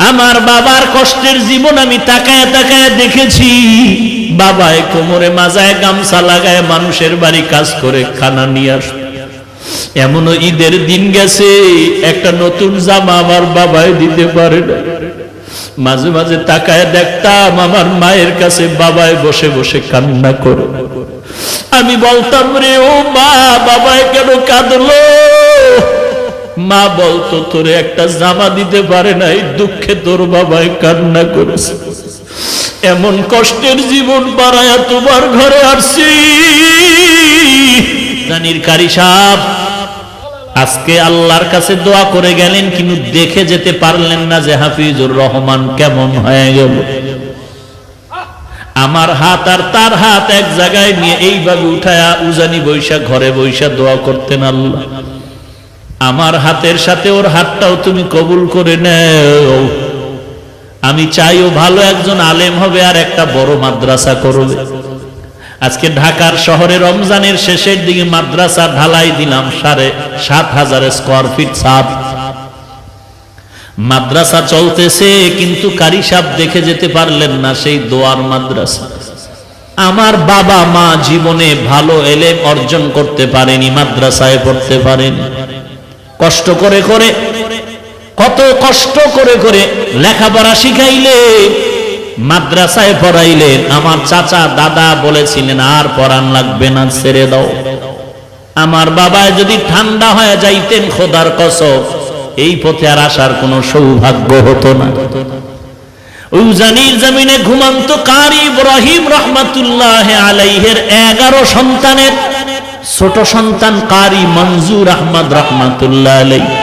আমার বাবার কষ্টের জীবন আমি তাকায় তাকায় দেখেছি। বাবায় কোমরে মাজায় গামছা লাগায় মানুষের বাড়ি কাজ করে খানা নিয়ে আসে। এমনও ঈদের দিন গেছে একটা নতুন জামা আমার বাবায় দিতে পারে না। মাঝে মাঝে তাকায় দেখতাম আমার মায়ের কাছে বাবায় বসে বসে কান্না করে। আমি বলতাম, রে ও মা, বাবায় কেন কাঁদলো? মা বলতো, তোরে একটা জামা দিতে পারে নাই, দুঃখে তোর বাবায় কান্না করেছে। এমন কষ্টের জীবন বাড়ায়া তোমার ঘরে আসছি। জানির কারি সাহেব আজকে আল্লাহর কাছে দোয়া করে গেলেন, কিন্তু দেখে যেতে পারলেন না যে হাফিজুর রহমান কেমন হয়ে গেল। আমার হাত আর তার হাত এক জায়গায় নিয়ে এইভাবে উঠায়া উজানি বৈশা ঘরে বৈশা দোয়া করতেন, আল্লাহ আমার হাতের সাথে ওর হাতটাও তুমি কবুল করে নেও। আমি চাইও ভালো একজন আলেম হবে আর একটা বড় মাদ্রাসা করবে। আজকে ঢাকার শহরে রমজানের শেষের দিকে মাদ্রাসা ঢালাই দিলাম 7,500 স্কয়ার ফিট ছাদ। মাদ্রাসা চলতেছে, কিন্তু কারি সাহেব দেখে যেতে পারলেন না সেই দোয়ার মাদ্রাসা। আমার বাবা মা জীবনে ভালো এলেম অর্জন করতে পারেনি, মাদ্রাসায় পড়তে পারেনি। কষ্ট করে করে, কত কষ্ট করে করে লেখাপড়া শিখাইলে, মাদ্রাসায় পড়াইলেন। আমার চাচা দাদা বলেছিলেন আর পড়ান লাগবে না, ছেড়ে দাও। আমার বাবা যদি ঠান্ডা হয়ে যাইতেন, খোদার কসম এই পথে আর আসার কোনো সৌভাগ্য হতো না। উজানির জমিনে ঘুমন্ত কারি ইব্রাহিম রহমাতুল্লাহ আলাইহির 11 সন্তানের ছোট সন্তান কারি মঞ্জুর আহমদ রহমাতুল্লাহ আলাইহি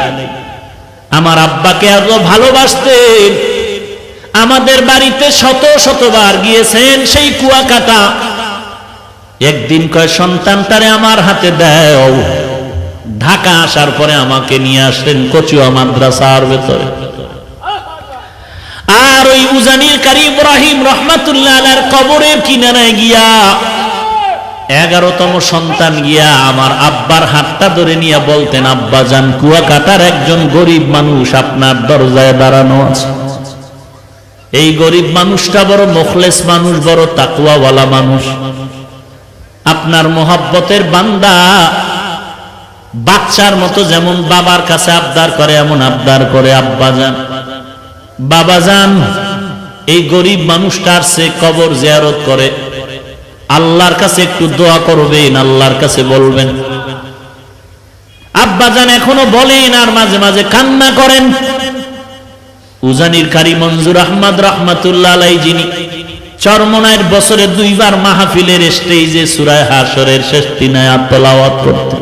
আমার আব্বাকে এত ভালোবাসতেন। আমাদের বাড়িতে শত শতবার গিয়েছেন সেই কুয়াকাটা। একদিন কয়, সন্তানটারে আমার হাতে দাও। ঢাকা আসার পরে আমাকে নিয়ে আসলেন কচুয়া মাদ্রাসার ভেতরে। আর ওই উজানির কারি ইব্রাহিম রহমাতুল্লাহ আলাইহির কবরের কিনারায় গিয়া 11তম সন্তান গিয়া আমার আব্বার হাতটা ধরে নিয়ে বলতেন, আব্বা জান, কুয়াকাটার একজন গরিব মানুষ আপনার দরজায় দাঁড়ানো আছে। এই গরিব মানুষটা বড় মুখলেস মানুষ, বড় তাকওয়াওয়ালা মানুষ, আপনার মোহাব্বতের বান্দা। বাচ্চার মতো যেমন বাবার কাছে আবদার করে এমন আবদার করে, আব্বা জান, বাবা জান, এই গরিব মানুষটার সে কবর জিয়ারত করে, আল্লাহর কাছে একটু দোয়া করবেন, আল্লাহর কাছে বলবেন। আব্বা জান এখনো বলেন আর মাঝে মাঝে কান্না করেন। উজানির কারি মঞ্জুর আহমদ রহমাতুল্লাহ আলাইহি, যিনি চরমনায়ের বছরে 2 বার মাহফিলের স্টেজে সূরা হাশরের শেষ 3 আয়াত তেলাওয়াত করতেন,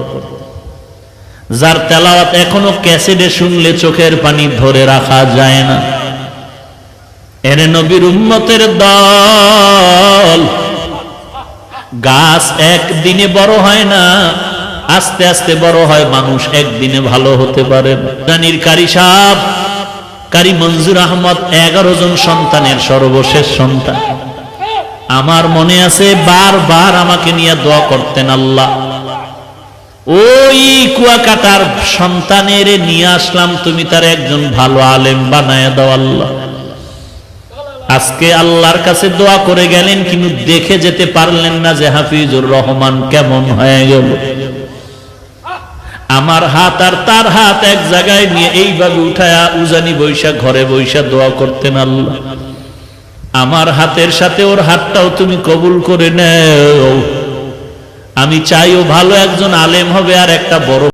যার তেলাওয়াত এখনো ক্যাসেটে শুনলে চোখের পানি ধরে রাখা যায় না। এর নবীর উম্মতের দল। গাছ একদিনে বড় হয় না, আস্তে আস্তে বড় হয়। মানুষ একদিনে ভালো হতে পারে না। জানির কারি সাহেব কারি মঞ্জুর আহমদ 11 জন সন্তানের সর্বশেষ সন্তান। আমার মনে আছে বারবার আমাকে নিয়ে দোয়া করতেন, আল্লাহ ওই কুয়াকাটার সন্তানের নিয়ে আসলাম, তুমি তার একজন ভালো আলেম বানায় দাও আল্লাহ। আজকে আল্লাহর কাছে দোয়া করে গেলেন, কিন্তু দেখে যেতে পারলেন না যে হাফিজুর রহমান কেমন হয়ে গেল। আমার হাত আর তার হাত এক জায়গায় নিয়ে এইভাবে উঠায়া উজানি বৈশা ঘরে বৈশা দোয়া করতেন, আল্লাহ আমার হাতের সাথে ওর হাতটাও তুমি কবুল করে নেও। আমি চাইও ভালো একজন আলেম হবে আর একটা বড়